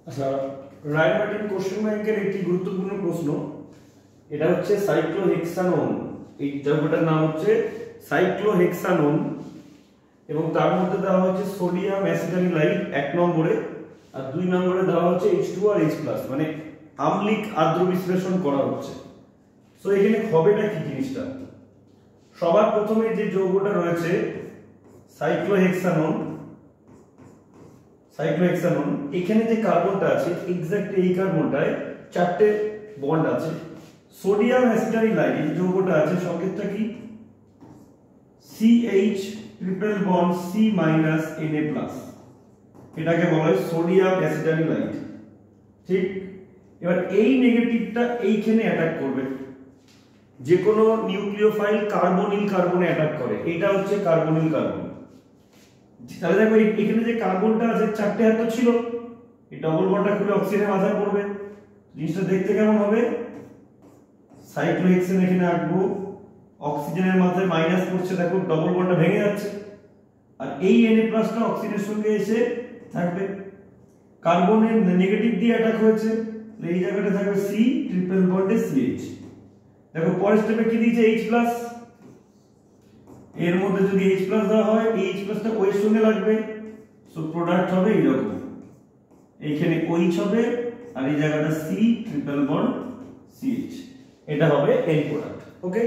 আচ্ছা, রায় Martin question ব্যাংকের একটি গুরুত্বপূর্ণ প্রশ্ন, এটা হচ্ছে সাইক্লোহেক্সানোন। এই যৌগটার নাম হচ্ছে সাইক্লোহেক্সানোন এবং তার মধ্যে দেওয়া হচ্ছে সোডিয়াম অ্যাসিটাইলাইট 1 নম্বরে, আর 2 নম্বরে দেওয়া হচ্ছে H2 আর H+, মানে আম্লিক আদ্র বিশ্লেষণ করা হচ্ছে। সো এখানে হবেটা কি জিনিসটা, সবার প্রথমে যে যৌগটা রয়েছে সাইক্লোহেক্সানোন, এখানে যে কার্বনটা আছে এক্স্যাক্ট এই কার্বনটায় 4টে বন্ড আছে। সোডিয়াম অ্যাসিটাইলাইট এই যৌগটা আছে সংকেতটা কি CH triple bond C Na+, এটাকে বলা হয় সোডিয়াম অ্যাসিটাইলাইট। ঠিক, এবার এই নেগেটিভটা এইখানে অ্যাটাক করবে, যে কোনো নিউক্লিওফাইল কার্বনিল কার্বনে অ্যাটাক করে, এটা হচ্ছে কার্বনিল কার্বন। তাহলে দেখো এখানে যে কার্বনটা আছে 4টে হাত ছিল, এই ডবল বন্ডটা খুলে অক্সিজেনের মাথায় পড়বে, জিনিসটা দেখতে কেমন হবে, সাইক্লোহেক্সেন এখানে আঁকবো, অক্সিজেনের মাথায় মাইনাস পড়ছে, দেখো ডবল বন্ডটা ভেঙে যাচ্ছে, আর এই Na+টা অক্সিজেনের সঙ্গে এসে থাকবে, কার্বনের নেগেটিভ দিয়ে অ্যাটাক হয়েছে, এই জায়গাটা থাকবে C ট্রিপল বন্ডে CH। দেখো পরের স্টেপে কি দিয়েছে H+, এর মধ্যে যদি H+ দেওয়া হয় এই H+টা O এর সঙ্গে লাগবে, সো প্রোডাক্ট হবে এইরকম, এইখানে OH হবে আর এই জায়গাটা C ট্রিপল বন্ড CH, এটা হবে এন্ড প্রোডাক্ট। ওকে।